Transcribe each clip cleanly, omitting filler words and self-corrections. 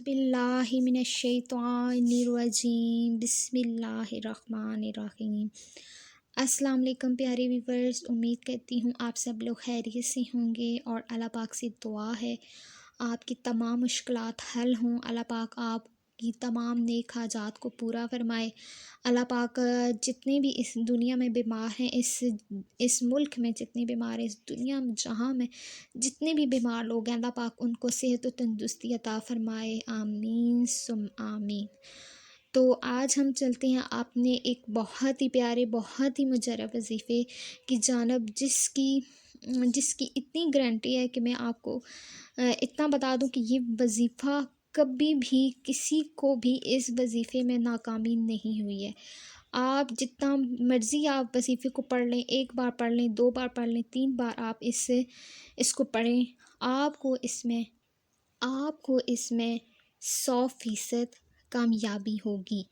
बिस्मिल्लाहिमिनश्शैतानिर्रजीम बिस्मिल्लाहिर्रहमानिर्रहीम। अस्सलाम वालेकुम प्यारे व्यूवर्स, उम्मीद करती हूँ आप सब लोग खैरियत से होंगे और अल्लाह पाक से दुआ है आपकी तमाम मुश्किलात हल हों। अल्लाह पाक आपकी तमाम नेक हाजात को पूरा फरमाए। अल्लाह पाक जितने भी इस दुनिया में बीमार हैं, इस मुल्क में जितने बीमार हैं, इस दुनिया में जहाँ में जितने भी बीमार लोग हैं, अल्लाह पाक उनको सेहत और तंदुरुस्ती अता फरमाए। आमीन सुम आमीन। तो आज हम चलते हैं आपने एक बहुत ही प्यारे, बहुत ही मुजर्रब वजीफ़े की जानब, जिसकी इतनी गारंटी है कि मैं आपको इतना बता दूं कि ये वजीफ़ा कभी भी किसी को भी इस वजीफ़े में नाकामी नहीं हुई है। आप जितना मर्ज़ी आप वजीफ़े को पढ़ लें, एक बार पढ़ लें, 2 बार पढ़ लें, 3 बार आप इसको पढ़ें, आपको इसमें 100% कामयाबी होगी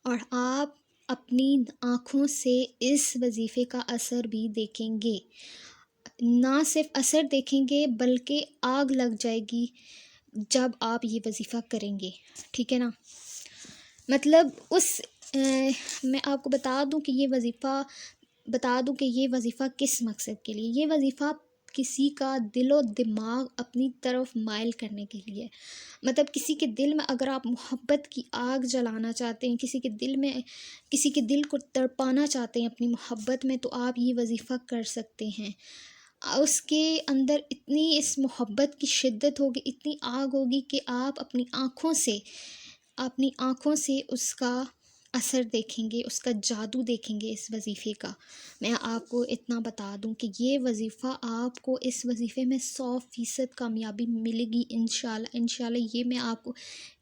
और आप अपनी आँखों से इस वजीफ़े का असर भी देखेंगे। ना सिर्फ असर देखेंगे बल्कि आग लग जाएगी जब आप ये वजीफ़ा करेंगे, ठीक है ना। मतलब मैं आपको बता दूं कि ये वजीफ़ा किस मकसद के लिए, ये वजीफ़ा किसी का दिलो दिमाग अपनी तरफ माइल करने के लिए। मतलब किसी के दिल में अगर आप मोहब्बत की आग जलाना चाहते हैं, किसी के दिल को तड़पाना चाहते हैं अपनी मोहब्बत में, तो आप ये वजीफ़ा कर सकते हैं। उसके अंदर इतनी इस मोहब्बत की शिद्दत होगी, इतनी आग होगी कि आप अपनी आँखों से उसका असर देखेंगे, उसका जादू देखेंगे इस वजीफ़े का। मैं आपको इतना बता दूं कि ये वजीफ़ा आपको इस वजीफ़े में 100% कामयाबी मिलेगी इंशाल्लाह। इंशाल्लाह ये मैं आपको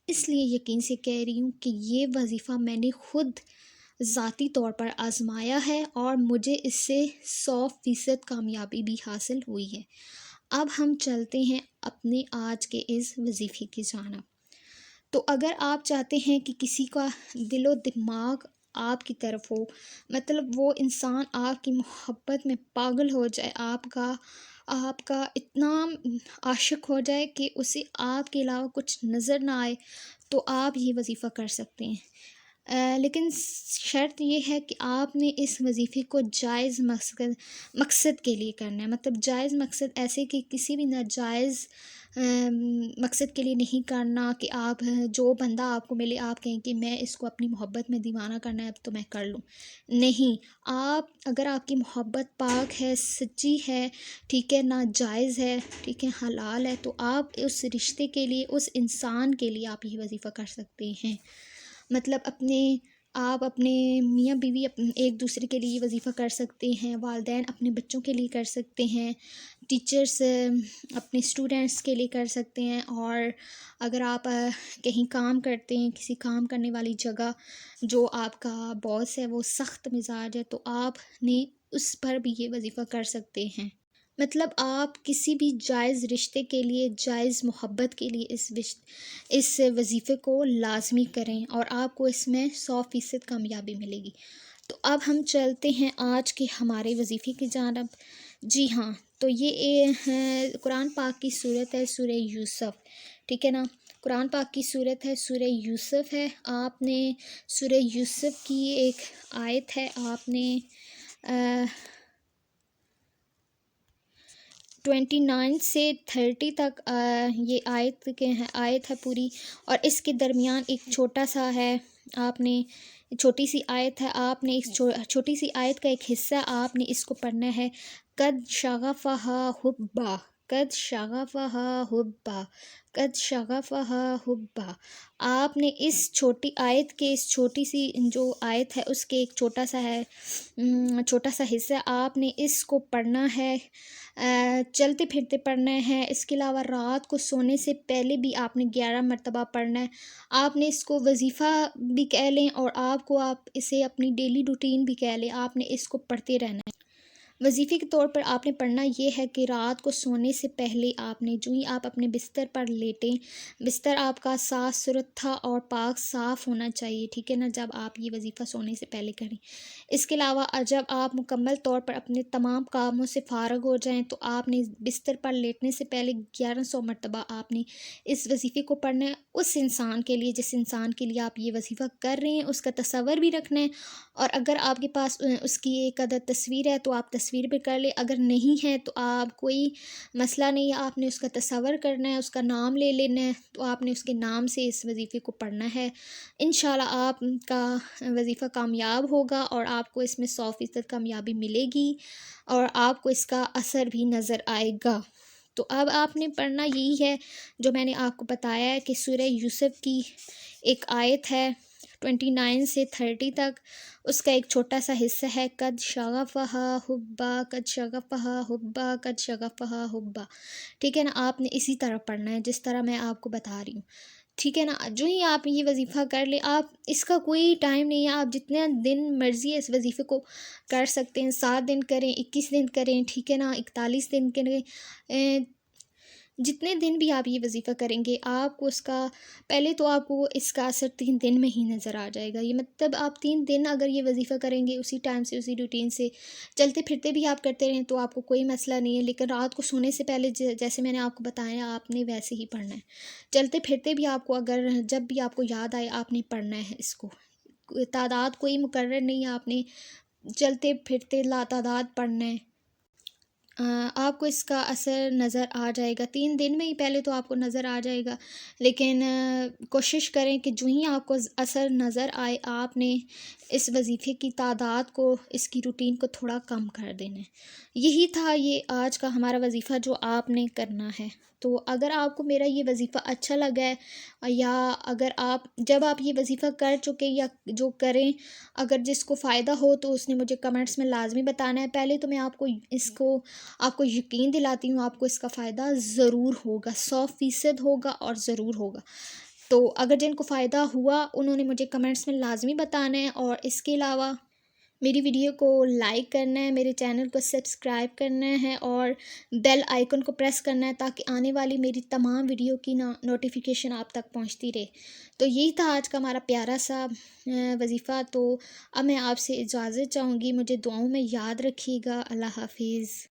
इसलिए यकीन से कह रही हूँ कि ये वजीफ़ा मैंने खुद ज़ाती तौर पर आज़माया है और मुझे इससे 100% कामयाबी भी हासिल हुई है। अब हम चलते हैं अपने आज के इस वजीफ़े की जानिब। तो अगर आप चाहते हैं कि किसी का दिलो दिमाग आपकी तरफ हो, मतलब वो इंसान आपकी मोहब्बत में पागल हो जाए, आपका इतना आशिक हो जाए कि उसे आपके अलावा कुछ नज़र ना आए, तो आप ये वजीफ़ा कर सकते हैं। लेकिन शर्त ये है कि आपने इस वजीफ़े को जायज़ मकसद के लिए करना है। मतलब जायज़ मकसद ऐसे कि किसी भी नाजायज़ मकसद के लिए नहीं करना कि आप जो बंदा आपको मिले आप कहें कि मैं इसको अपनी मोहब्बत में दीवाना करना है अब तो मैं कर लूँ। नहीं, आप अगर आपकी मोहब्बत पाक है, सच्ची है, ठीक है, नाजायज़ है, ठीक है, हलाल है, तो आप उस रिश्ते के लिए, उस इंसान के लिए आप ये वजीफ़ा कर सकते हैं। मतलब आप अपने मियाँ बीवी एक दूसरे के लिए वजीफ़ा कर सकते हैं, वालिदैन अपने बच्चों के लिए कर सकते हैं, टीचर्स अपने स्टूडेंट्स के लिए कर सकते हैं। और अगर आप कहीं काम करते हैं, किसी काम करने वाली जगह, जो आपका बॉस है वो सख्त मिजाज है, तो आपने उस पर भी ये वजीफ़ा कर सकते हैं। मतलब आप किसी भी जायज़ रिश्ते के लिए, जायज़ मोहब्बत के लिए इस वजीफ़े को लाज़मी करें और आपको इसमें 100% कामयाबी मिलेगी। तो अब हम चलते हैं आज के हमारे वजीफ़े की जानिब। जी हाँ, तो ये कुरान पाक की सूरत है, सूरह यूसुफ, ठीक है ना। कुरान पाक की सूरत है, सूरह यूसुफ है। आपने सूरह यूसुफ की एक आयत है, आपने 29 से 30 तक ये आयत है पूरी, और इसके दरमियान एक छोटा सा है, आपने छोटी सी आयत है, आपने इस छोटी सी आयत का एक हिस्सा आपने इसको पढ़ना है। कद शगफ़हा हुब्बा, कद शगफ़हा हुब्बा, कद शगफ़हा हुब्बा। आपने इस छोटी आयत के, इस छोटी सी जो आयत है उसके एक छोटा सा हिस्सा आपने इसको पढ़ना है, चलते फिरते पढ़ना है। इसके अलावा रात को सोने से पहले भी आपने 11 मरतबा पढ़ना है। आपने इसको वजीफ़ा भी कह लें और आप इसे अपनी डेली रूटीन भी कह लें, आपने इसको पढ़ते रहना है। وظیفے کے طور پر آپ نے پڑھنا یہ ہے کہ رات کو سونے سے پہلے آپ نے جو ہی آپ اپنے بستر پر لیٹیں، بستر آپ کا صاف ستھرا اور پاک صاف ہونا چاہیے، ٹھیک ہے نا، جب آپ یہ وظیفہ سونے سے پہلے کریں۔ اس کے علاوہ جب آپ مکمل طور پر اپنے تمام کاموں سے فارغ ہو جائیں تو آپ نے بستر پر لیٹنے سے پہلے 1100 مرتبہ آپ نے اس وظیفے کو پڑھنا ہے، اس انسان کے لیے جس انسان کے لیے آپ یہ وظیفہ کر رہے ہیں، اس کا تصور بھی رکھنا ہے، اور اگر آپ کے پاس اس کی ایک عدد تصویر ہے تو آپ تصویر بھی کر لیں، اگر نہیں ہے تو آپ کوئی مسئلہ نہیں ہے، آپ نے اس کا تصور کرنا ہے، اس کا نام لے لینا ہے، تو آپ نے اس کے نام سے اس وظیفے کو پڑھنا ہے۔ انشاءاللہ آپ کا وظیفہ کامیاب ہوگا اور آپ کو اس میں 100% کامیابی ملے گی اور آپ کو اس کا اثر بھی نظر آئے گا۔ تو اب آپ نے پڑھنا یہی ہے جو میں نے آپ کو بتایا ہے کہ سورہ یوسف کی ایک آیت ہے 29 سے 30 تک، اس کا ایک چھوٹا سا حصہ ہے، قد شغفہا حبا قد شغفہا حبا قد شغفہا حبا، ٹھیک ہے نا، آپ نے اسی طرح پڑھنا ہے جس طرح میں آپ کو بتا رہی ہوں، ٹھیک ہے نا۔ جو ہی آپ یہ وظیفہ کر لیں، آپ اس کا کوئی ٹائم نہیں ہے، آپ جتنے دن مرضی ہے اس وظیفے کو کر سکتے ہیں، 7 دن کریں، 21 دن کریں، ٹھیک ہے نا، 41 دن کریں، جتنے دن بھی آپ یہ وظیفہ کریں گے آپ کو اس کا پہلے تو آپ کو اس کا اثر 3 دن میں ہی نظر آ جائے گا۔ یہ مطلب آپ 3 دن اگر یہ وظیفہ کریں گے اسی ٹائم سے اسی روٹین سے چلتے پھرتے بھی آپ کرتے رہیں تو آپ کو کوئی مسئلہ نہیں ہے، لیکن رات کو سونے سے پہلے جیسے میں نے آپ کو بتایا آپ نے ویسے ہی پڑھنا ہے، چلتے پھرتے بھی آپ کو اگر جب بھی آپ کو یاد آئے آپ نے پڑھنا ہے اس کو، تعداد کوئی مقرر نہیں ہے، آپ نے چلتے پھرتے لا تعداد پڑھنا ہے۔ آپ کو اس کا اثر نظر آ جائے گا 3 دن میں ہی، پہلے تو آپ کو نظر آ جائے گا، لیکن کوشش کریں کہ جو ہی آپ کو اثر نظر آئے آپ نے اس وظیفے کی تعداد کو، اس کی روٹین کو تھوڑا کم کر دینا ہے۔ یہی تھا یہ آج کا ہمارا وظیفہ جو آپ نے کرنا ہے۔ تو اگر آپ کو میرا یہ وظیفہ اچھا لگا ہے یا اگر آپ جب آپ یہ وظیفہ کر چکے یا جو کریں اگر جس کو فائدہ ہو تو اس نے مجھے کمنٹس میں لازمی بتانا ہے۔ پہلے تو میں آپ کو اس کو آپ کو یقین دلاتی ہوں آپ کو اس کا فائدہ ضرور ہوگا، 100% ہوگا اور ضرور ہوگا۔ تو اگر جن کو فائدہ ہوا انہوں نے مجھے کمنٹس میں لازمی بتانا ہے، اور اس کے علاوہ میری ویڈیو کو لائک کرنا ہے، میرے چینل کو سبسکرائب کرنا ہے اور بیل آئیکن کو پریس کرنا ہے تاکہ آنے والی میری تمام ویڈیو کی نوٹیفیکیشن آپ تک پہنچتی رہے۔ تو یہی تھا آج کا ہمارا پیارا سا وظیفہ۔ تو اب میں آپ سے اجازت چاہوں گی، مجھے دعاؤں میں یاد رکھیے گا۔ اللہ حافظ۔